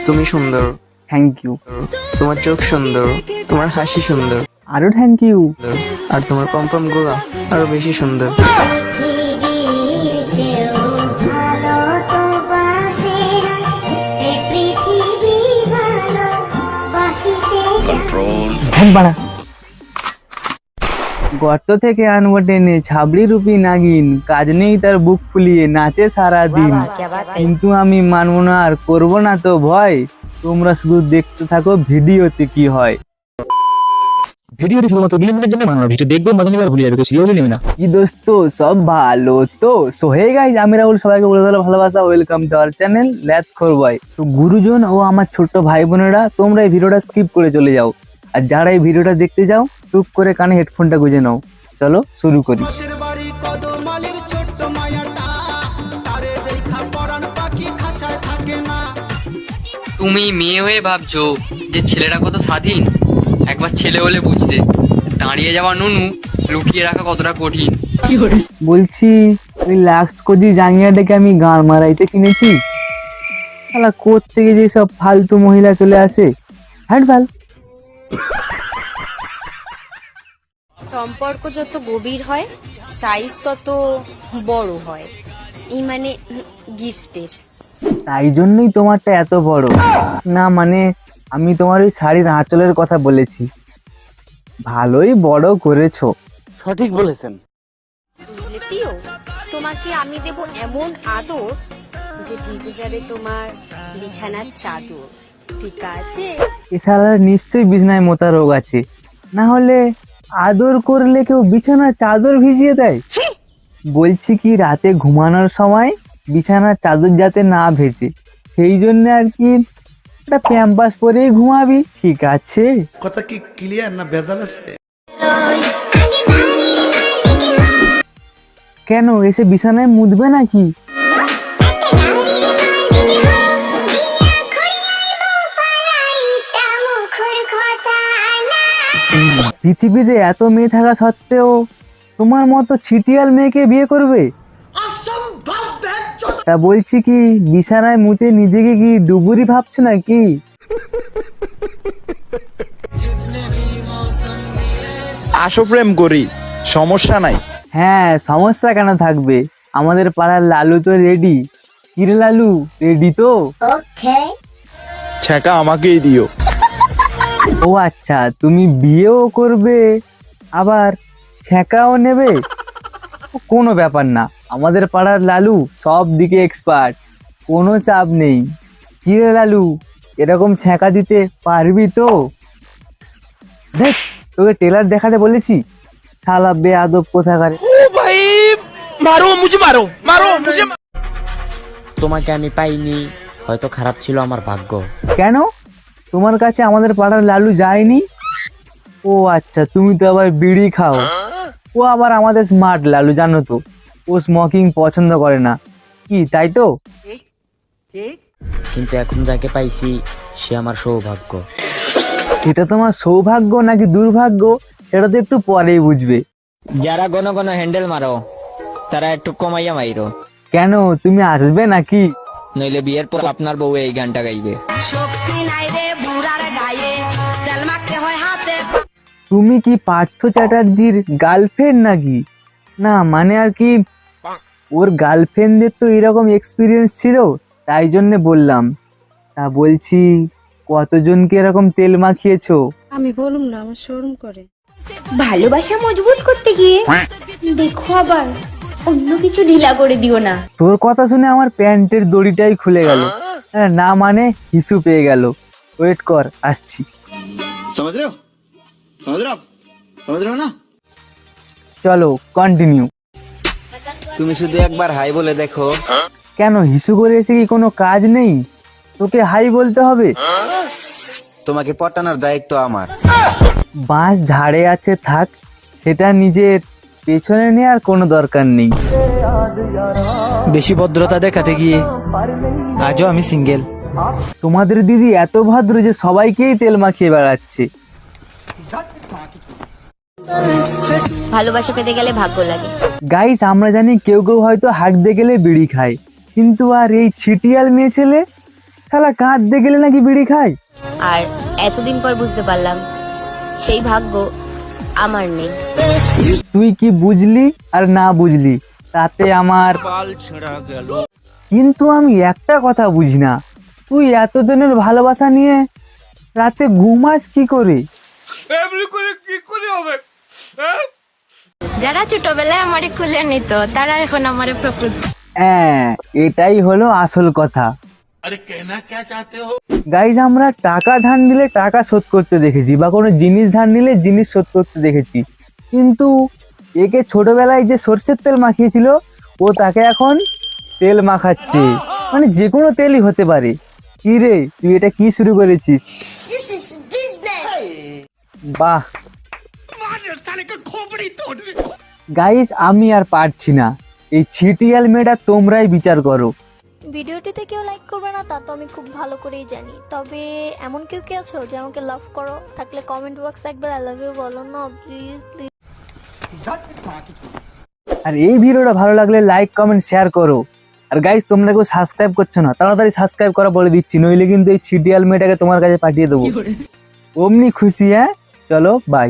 তুমি সুন্দর। Thank you. তোমার চোখ সুন্দর, তোমার হাসি সুন্দর, আরো থ্যাংক ইউ। আর তোমার পম্পম গুলা আরো বেশি সুন্দর। গর্ত থেকে আনবো টেনে ছাবড়ি রূপী নাগিন, কাজ নেই তার বুক ফুলিয়ে নাচে সারা দিন। কিন্তু আমি মানবো না আর করবো না তো ভয়, তোমরা শুধু দেখতে থাকো ভিডিওতে কি হয়। ভিডিওটি শুধুমাত্র বিনোদনের জন্য বানানো, ভিডিও দেখবো মজা নেবে আর ভুলে যাবে, সিরিয়াসলি নেবে না। কি দোস্ত, সব ভালো তো? সো হে গাইস, আমি রাহুল সবাইকে বলে দিলাম ভালোবাসা, ওয়েলকাম টু আওয়ার চ্যানেল ল্যাথখোর বয়। তো গুরুজন ও আমার ছোট্ট ভাই বোনেরা, তোমরা এই ভিডিওটা স্কিপ করে চলে যাও, আর যারা এই ভিডিওটা দেখতে যাও টুক করে কানে হেডফোনটা গুঁজে নাও। চলো শুরু করি। তুমি মেয়ে হয়ে ভাবছো যে ছেলেরা কত স্বাধীন, একবার ছেলে হলে বুঝতে দাঁড়িয়ে যাওয়া নুনু লুকিয়ে রাখা কতটা কঠিন। বলছি ওই লাক্স কোজি জাঙ্গিয়াটাকে আমি গান মারাইতে কিনেছি, শালা কোথ থেকে যে সব ফালতু মহিলা চলে আসে, হ্যাট ভাল। সম্পর্ক যত গভীর হয় সাইজ তত বড় হয়, এই মানে গিফটের। তাই জন্যই তোমারটা এত বড় না, মানে আমি তোমার ওই শাড়ির আঁচলের কথা বলেছি। ভালোই বড় করেছো। সঠিক বলেছেন। বুঝলে প্রিয়, তোমাকে আমি দেব এমন আদর যে ভিজে যাবে তোমার বিছানার চাদর। ঠিক আছে? এ শালার নিশ্চয়ই বিছানায় মোতা রোগ আছে, না হলে আদর করলে কেউ বিছানার চাদর ভিজিয়ে দেয়? বলছি কি, রাতে ঘুমানোর সময় বিছানার চাদর যাতে না ভেজে, সেই জন্য আর কি একটা প্যাম্পাস পরেই ঘুমাবি। ঠিক আছে? কথা কি ক্লিয়ার না ভেজাল আছে? কেন এসে বিছানায় মুদবে নাকি? পৃথিবীতে এত মেয়ে থাকা সত্ত্বেও তোমার মতো ছিটিয়াল মেয়েকে বিয়ে করবে? তা বলছি কি, বিছানায় মুতে নিজেকে কি ডুবুরি ভাবছো নাকি? আসো প্রেম করি, সমস্যা নাই। হ্যাঁ, সমস্যা কেন থাকবে, আমাদের পাড়ার লালু তো রেডি। কিরে লালু, রেডি তো? ছেঁকা আমাকেই দিও। ও আচ্ছা, তুমি বিয়েও করবে আবার ছেঁকাও নেবে? কোনো ব্যাপার না, আমাদের পাড়ার লালু সব দিকে এক্সপার্ট, কোনো চাপ নেই। কিরে লালু, এরকম ছেঁকা দিতে পারবি তো? দেখ, তোকে টেলার দেখাতে বলেছি, শালা বেয়াদব কোথাকারে। তোমাকে আমি পাইনি, হয়তো খারাপ ছিল আমার ভাগ্য। কেন তোমার কাছে আমাদের পাড়ার লালু যায়নি? ও আচ্ছা, তুমি তো আবার বিড়ি খাও। ও আবার আমাদের স্মার্ট লালু, জানো তো, ও স্মোকিং পছন্দ করে না, কি তাই তো? কিন্তু এখন যাকে পাইছি সে আমার সৌভাগ্য। সেটা তোমার সৌভাগ্য নাকি দুর্ভাগ্য, সেটা তো একটু পরেই বুঝবে। যারা ঘন ঘন হ্যান্ডেল মারো তারা একটু কমাইয়া মাইরো, কেন তুমি আসবে নাকি? নইলে বিয়ের পর আপনার বউ এই গানটা গাইবে। তুমি কি পার্থ চ্যাটার্জির গার্লফ্রেন্ড নাকি? না মানে আর কি, ওর গার্লফ্রেন্ডদের তো এরকম এক্সপিরিয়েন্স ছিল, তাই জন্যে বললাম। তা বলছি, কতজনকে এরকম তেল মাখিয়েছো? আমি বলুম না, আমার শরম করে। ভালোবাসা মজবুত করতে গিয়ে দেখো আবার অন্য কিছু ঢিলা করে দিও না। তোর কথা শুনে আমার প্যান্টের দড়িটাই খুলে গেল। না মানে হিসু পেয়ে গেল। ওয়েট কর, আসছি। চলো কন্টিনিউ। তুমি শুধু একবার হাই বলে দেখো। কেন, হিসু করে এসে কি কোনো কাজ নেই? তোকে হাই বলতে হবে? তোমাকে পটানোর দায়িত্ব আমার। বাঁশ ঝাড়ে আছে থাক, সেটা নিজের পেছনে নেওয়ার কোনো দরকার নেই। বেশি ভদ্রতা দেখাতে গিয়ে আজও আমি সিঙ্গেল। তোমাদের দিদি এত ভদ্র যে সবাইকেই তেল মাখিয়ে বেড়াচ্ছে। ভালোবাসা পেতে গেলে ভাগ্য লাগে। গাইস, আমরা জানি কেউ কেউ হয়তো হাঁকতে গেলে বিড়ি খায়, কিন্তু আর এই ছিটিয়াল মেয়ে ছেলে শালা কাঁদতে গেলে নাকি বিড়ি খায়। আর এতদিন পর বুঝতে পারলাম সেই ভাগ্য আমার নেই। তুই কি বুঝলি আর না বুঝলি তাতে আমার, কিন্তু আমি একটা কথা বুঝি না, তুই এতদিনের ভালোবাসা নিয়ে রাতে ঘুমাস কি করে? যারা ছোটবেলায় আমারে খুলে নিত তারা এখন আমারে প্রপোজ। হ্যাঁ, এটাই হলো আসল কথা। গাইজ, আমরা টাকা ধার নিলে টাকা শোধ করতে দেখেছি, বা কোনো জিনিস ধার নিলে জিনিস শোধ করতে দেখেছি, কিন্তু একে ছোটবেলায় যে সর্ষের তেল মাখিয়েছিল ও তাকে এখন তেল মাখাচ্ছে, মানে যে কোনো তেলই হতে পারে। কি রে, তুই এটা কি শুরু করেছিস? বাহ গাইস, আমি আর পারছি না, এই ছিটিয়াল মেয়েটা তোমরাই বিচার করো। ভিডিওটিতে কেউ লাইক করবে না তা তো আমি খুব ভালো করেই জানি, তবে এমন কেউ কি আছো যে আমাকে লাভ করো? থাকলে কমেন্ট বক্সে একবার আই লাভ ইউ বলো না প্লিজ প্লিজ। আর এই ভিডিওটা ভালো লাগলে লাইক কমেন্ট শেয়ার করো। আর গাইস, তোমরা কেউ সাবস্ক্রাইব করছো না, তাড়াতাড়ি সাবস্ক্রাইব করা বলে দিচ্ছি, নইলে কিন্তু এই ছিটিয়াল মেয়েটাকে তোমার কাছে পাঠিয়ে দেবো। অমনি খুশি। হ্যাঁ, চলো বাই।